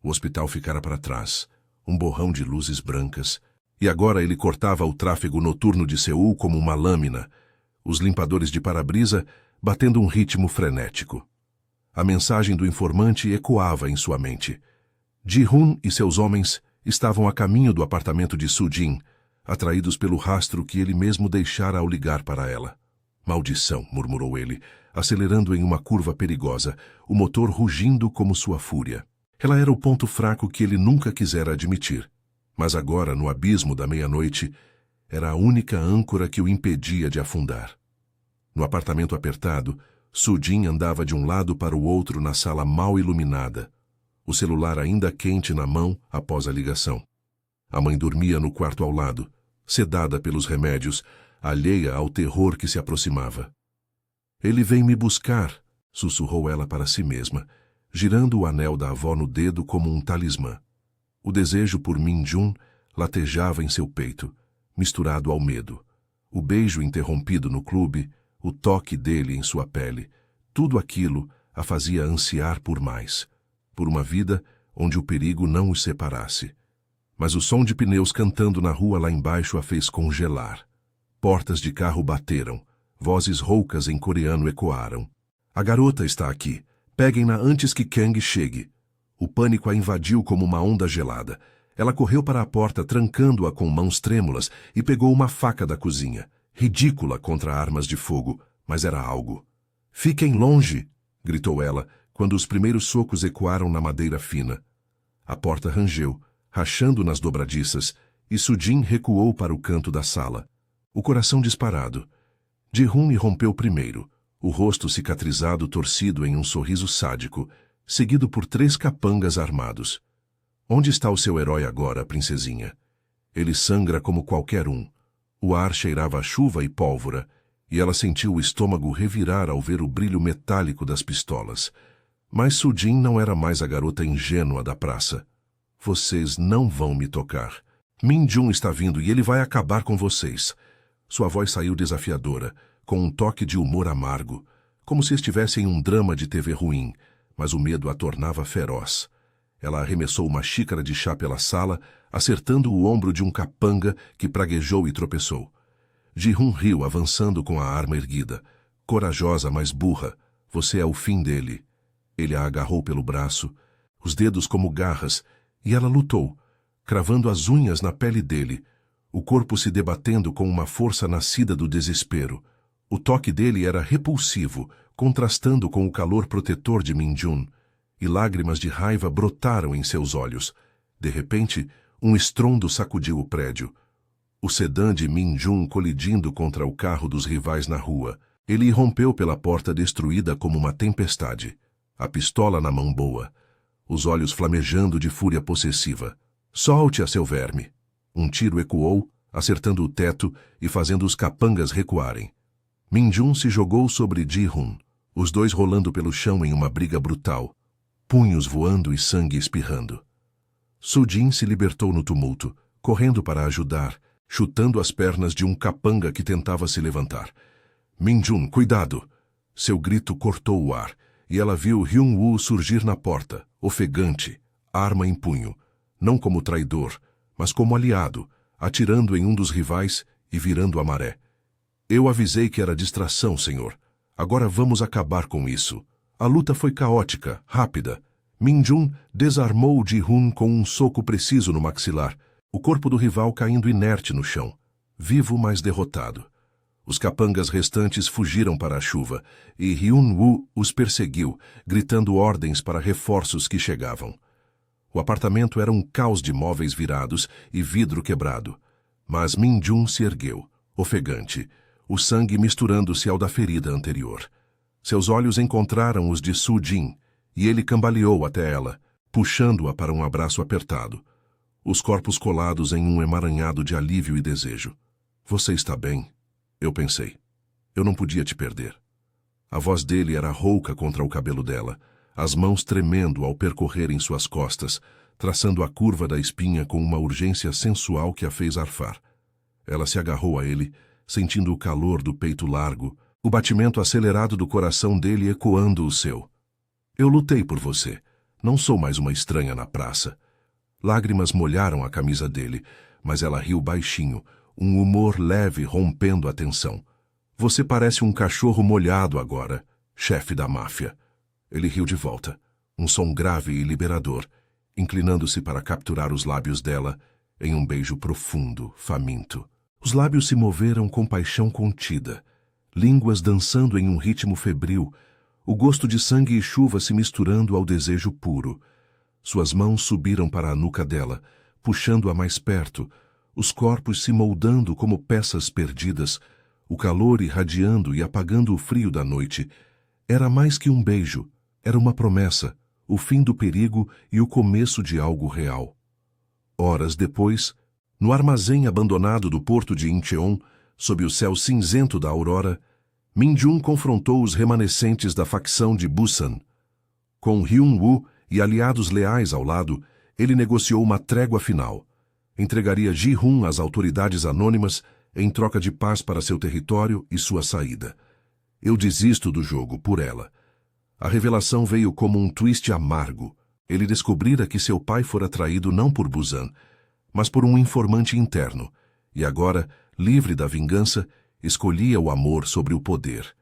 O hospital ficara para trás, um borrão de luzes brancas, e agora ele cortava o tráfego noturno de Seul como uma lâmina, os limpadores de para-brisa batendo um ritmo frenético. A mensagem do informante ecoava em sua mente. Ji-hun e seus homens estavam a caminho do apartamento de Sujin, atraídos pelo rastro que ele mesmo deixara ao ligar para ela. Maldição, murmurou ele, acelerando em uma curva perigosa, o motor rugindo como sua fúria. Ela era o ponto fraco que ele nunca quisera admitir. Mas agora, no abismo da meia-noite, era a única âncora que o impedia de afundar. No apartamento apertado, Sujin andava de um lado para o outro na sala mal iluminada, o celular ainda quente na mão após a ligação. A mãe dormia no quarto ao lado, sedada pelos remédios, alheia ao terror que se aproximava. Ele vem me buscar, sussurrou ela para si mesma, girando o anel da avó no dedo como um talismã. O desejo por Min-jun latejava em seu peito, misturado ao medo. O beijo interrompido no clube, o toque dele em sua pele, tudo aquilo a fazia ansiar por mais, por uma vida onde o perigo não os separasse. Mas o som de pneus cantando na rua lá embaixo a fez congelar. Portas de carro bateram, vozes roucas em coreano ecoaram. A garota está aqui. Peguem-na antes que Kang chegue. O pânico a invadiu como uma onda gelada. Ela correu para a porta, trancando-a com mãos trêmulas, e pegou uma faca da cozinha. Ridícula contra armas de fogo, mas era algo. Fiquem longe! Gritou ela, quando os primeiros socos ecoaram na madeira fina. A porta rangeu, rachando nas dobradiças, e Sujin recuou para o canto da sala. O coração disparado. Ji-hun irrompeu primeiro, o rosto cicatrizado torcido em um sorriso sádico, seguido por 3 capangas armados. Onde está o seu herói agora, princesinha? Ele sangra como qualquer um. O ar cheirava a chuva e pólvora, e ela sentiu o estômago revirar ao ver o brilho metálico das pistolas. Mas Su Jin não era mais a garota ingênua da praça. Vocês não vão me tocar. Min Jun está vindo e ele vai acabar com vocês. Sua voz saiu desafiadora, com um toque de humor amargo, como se estivesse em um drama de TV ruim, mas o medo a tornava feroz. Ela arremessou uma xícara de chá pela sala, acertando o ombro de um capanga que praguejou e tropeçou. Ji-hun riu, avançando com a arma erguida. Corajosa, mas burra. Você é o fim dele. Ele a agarrou pelo braço, os dedos como garras, e ela lutou, cravando as unhas na pele dele, o corpo se debatendo com uma força nascida do desespero. O toque dele era repulsivo, contrastando com o calor protetor de Min Jun, e lágrimas de raiva brotaram em seus olhos. De repente, um estrondo sacudiu o prédio. O sedã de Min Jun colidindo contra o carro dos rivais na rua. Ele irrompeu pela porta destruída como uma tempestade, a pistola na mão boa, os olhos flamejando de fúria possessiva. Solte a seu verme! Um tiro ecoou, acertando o teto e fazendo os capangas recuarem. Min Jun se jogou sobre Ji-hun, os dois rolando pelo chão em uma briga brutal, punhos voando e sangue espirrando. Su Jin se libertou no tumulto, correndo para ajudar, chutando as pernas de um capanga que tentava se levantar. Min Jun, cuidado! Seu grito cortou o ar, e ela viu Hyun-woo surgir na porta, ofegante, arma em punho, não como traidor, mas como aliado, atirando em um dos rivais e virando a maré. Eu avisei que era distração, senhor. Agora vamos acabar com isso. A luta foi caótica, rápida. Min Jun desarmou Ji-hun com um soco preciso no maxilar, o corpo do rival caindo inerte no chão, vivo mas derrotado. Os capangas restantes fugiram para a chuva, e Hyun-woo os perseguiu, gritando ordens para reforços que chegavam. O apartamento era um caos de móveis virados e vidro quebrado. Mas Min Jun se ergueu, ofegante, o sangue misturando-se ao da ferida anterior. Seus olhos encontraram os de Su Jin, e ele cambaleou até ela, puxando-a para um abraço apertado, os corpos colados em um emaranhado de alívio e desejo. Você está bem? Eu pensei. Eu não podia te perder. A voz dele era rouca contra o cabelo dela, as mãos tremendo ao percorrerem suas costas, traçando a curva da espinha com uma urgência sensual que a fez arfar. Ela se agarrou a ele, sentindo o calor do peito largo, o batimento acelerado do coração dele ecoando o seu. Eu lutei por você. Não sou mais uma estranha na praça. Lágrimas molharam a camisa dele, mas ela riu baixinho, um humor leve rompendo a tensão. Você parece um cachorro molhado agora, chefe da máfia. Ele riu de volta, um som grave e liberador, inclinando-se para capturar os lábios dela em um beijo profundo, faminto. Os lábios se moveram com paixão contida, línguas dançando em um ritmo febril, o gosto de sangue e chuva se misturando ao desejo puro. Suas mãos subiram para a nuca dela, puxando-a mais perto, os corpos se moldando como peças perdidas, o calor irradiando e apagando o frio da noite. Era mais que um beijo, era uma promessa, o fim do perigo e o começo de algo real. Horas depois, no armazém abandonado do porto de Incheon, sob o céu cinzento da aurora, Min Jun confrontou os remanescentes da facção de Busan. Com Hyun-woo e aliados leais ao lado, ele negociou uma trégua final. Entregaria Ji-hun às autoridades anônimas em troca de paz para seu território e sua saída. Eu desisto do jogo por ela. A revelação veio como um twist amargo. Ele descobrira que seu pai fora traído não por Busan, mas por um informante interno, e agora, livre da vingança, escolhia o amor sobre o poder.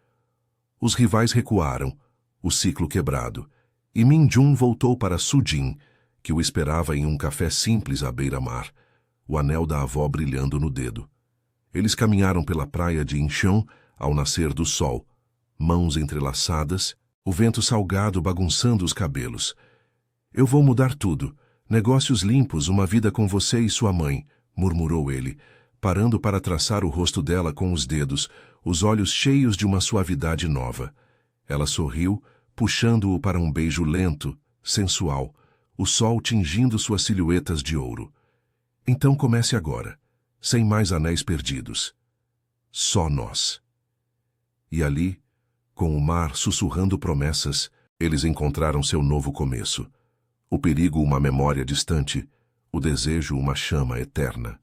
Os rivais recuaram, o ciclo quebrado, e Min Jun voltou para Su Jin, que o esperava em um café simples à beira-mar, o anel da avó brilhando no dedo. Eles caminharam pela praia de Incheon ao nascer do sol, mãos entrelaçadas, o vento salgado bagunçando os cabelos. Eu vou mudar tudo, negócios limpos, uma vida com você e sua mãe, murmurou ele, parando para traçar o rosto dela com os dedos, os olhos cheios de uma suavidade nova. Ela sorriu, puxando-o para um beijo lento, sensual, o sol tingindo suas silhuetas de ouro. Então comece agora, sem mais anéis perdidos. Só nós. E ali, com o mar sussurrando promessas, eles encontraram seu novo começo. O perigo uma memória distante, o desejo uma chama eterna.